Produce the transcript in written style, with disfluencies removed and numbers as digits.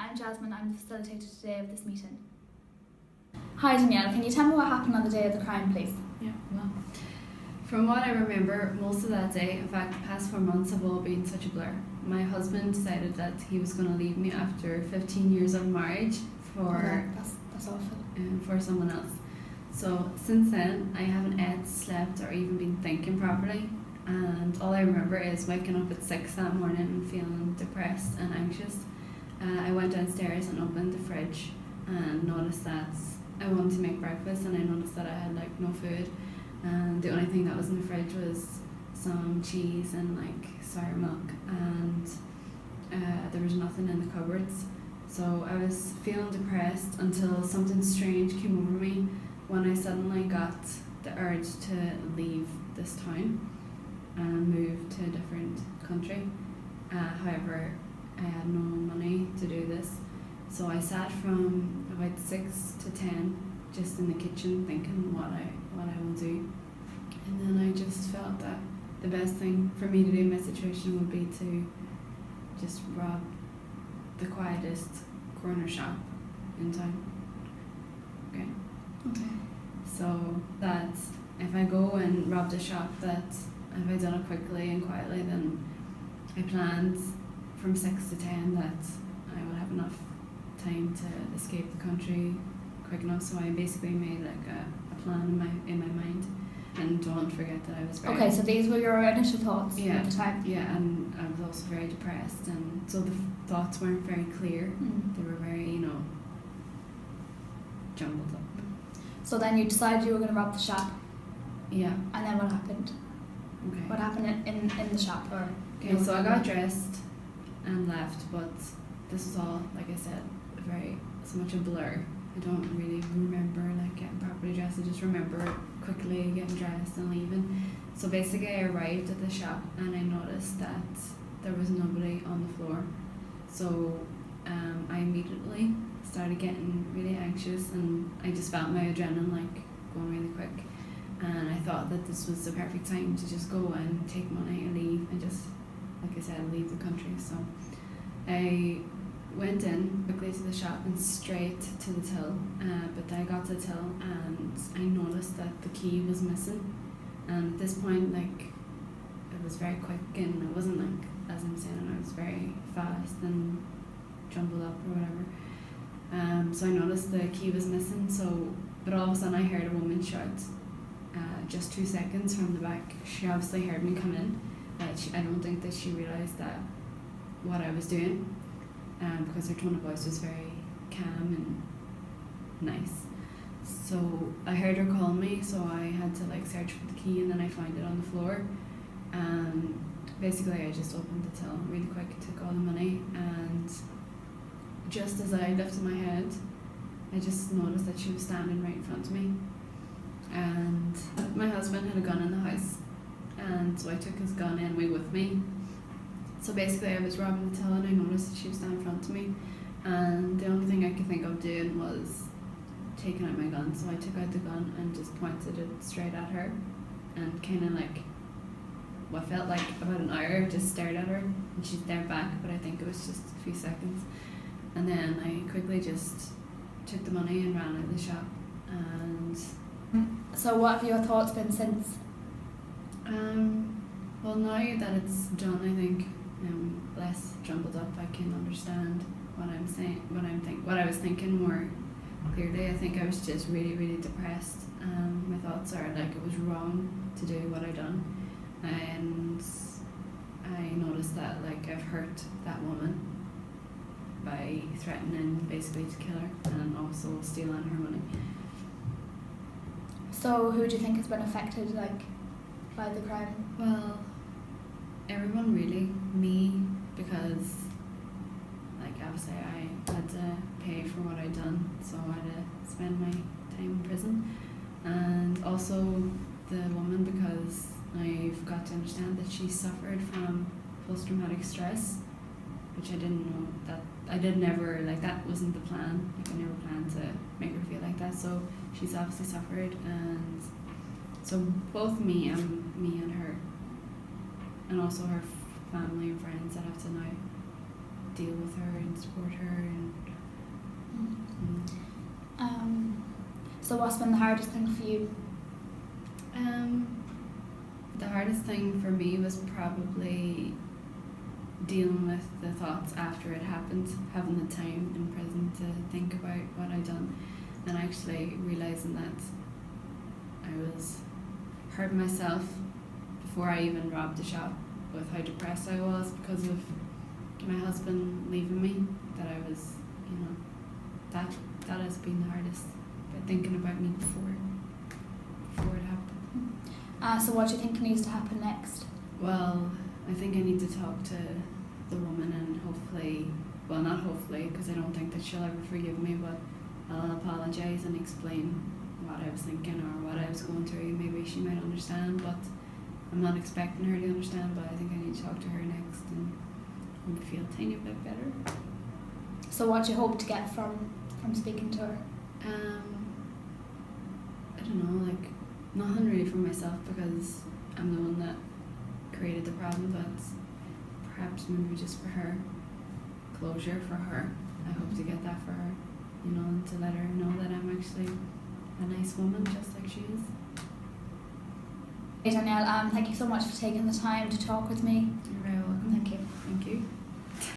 I'm Jasmine. I'm the facilitator today of this meeting. Hi Danielle, can you tell me what happened on the day of the crime, please? Yeah, well, from what I remember, most of that day, in fact the past 4 months have all been such a blur. My husband decided that he was going to leave me after 15 years of marriage That's awful. for someone else. So since then, I haven't ate, slept, or even been thinking properly. And all I remember is waking up at 6 that morning and feeling depressed and anxious. I went downstairs and opened the fridge and noticed that I wanted to make breakfast, and I noticed that I had like no food, and the only thing that was in the fridge was some cheese and like sour milk, and there was nothing in the cupboards. So I was feeling depressed until something strange came over me when I suddenly got the urge to leave this town and move to a different country. However, I had no money to do this, so I sat from about 6 to 10 just in the kitchen thinking what I will do. And then I just felt that the best thing for me to do in my situation would be to just rob the quietest corner shop in town. Okay. So that if I go and rob the shop, that if I done it quickly and quietly, then I planned from 6 to 10 that I would have enough time to escape the country quick enough. So I basically made like a plan in my mind, and don't forget that I was very... Okay, so these were your initial thoughts at the time? Yeah, and I was also very depressed, and so the thoughts weren't very clear. They were very, jumbled up. So then you decided you were going to rob the shop? Yeah. And then what happened? Okay. What happened in the shop? Okay, so I got dressed and left, but this was all, like I said, so much a blur. I don't really remember like getting properly dressed. I just remember quickly getting dressed and leaving. So basically I arrived at the shop and I noticed that there was nobody on the floor. So I immediately started getting really anxious, and I just felt my adrenaline like going really quick. And I thought that this was the perfect time to just go and take money and leave, and just, like I said, leave the country. So I went in quickly to the shop and straight to the till, but I got to the till and I noticed that the key was missing. And at this point, like, it was very quick, and it wasn't like, as I'm saying, I was very fast and jumbled up or whatever. So I noticed the key was missing, but all of a sudden I heard a woman shout, just 2 seconds from the back. She obviously heard me come in. I don't think that she realised that what I was doing, because her tone of voice was very calm and nice. So I heard her call me, so I had to like search for the key, and then I found it on the floor. Basically I just opened the till really quick, took all the money, and just as I lifted my head, I just noticed that she was standing right in front of me. And my husband had a gun in the house, and so I took his gun anyway with me. So basically I was robbing the till and I noticed that she was standing in front of me, and the only thing I could think of doing was taking out my gun. So I took out the gun and just pointed it straight at her, and kind of like what felt like about an hour just stared at her, and she stared back, but I think it was just a few seconds. And then I quickly just took the money and ran out of the shop. And so what have your thoughts been since? Well, now that it's done, I think less jumbled up. I can understand what I'm saying, what I was thinking more clearly. I think I was just really, really depressed. My thoughts are like it was wrong to do what I done, and I noticed that like I've hurt that woman by threatening basically to kill her and also stealing her money. So who do you think has been affected like by the crime? Well, everyone really. Me, because like obviously I had to pay for what I'd done, so I had to spend my time in prison. And also the woman, because I've got to understand that she suffered from post-traumatic stress, which I didn't know that. I did never, like, that wasn't the plan. Like, I never planned to make her feel like that. So she's obviously suffered, and so both me and her, and also her family and friends that have to now deal with her and support her and So what's been the hardest thing for you? The hardest thing for me was probably dealing with the thoughts after it happened, having the time in prison to think about what I'd done, and actually realising that I was hurting myself before I even robbed the shop with how depressed I was because of my husband leaving me, that I was, that has been the hardest, but thinking about me before it happened. So what do you think needs to happen next? Well, I think I need to talk to the woman and hopefully, well, not hopefully, because I don't think that she'll ever forgive me, but I'll apologise and explain what I was thinking or what I was going through. Maybe she might understand, but I'm not expecting her to understand, but I think I need to talk to her next and feel a tiny bit better. So what do you hope to get from speaking to her? I don't know, like, nothing really for myself because I'm the one that created the problem, but perhaps maybe just for her, closure for her. I hope to get that for her, and to let her know that I'm actually a nice woman just like she is. Hey Danielle, thank you so much for taking the time to talk with me. You're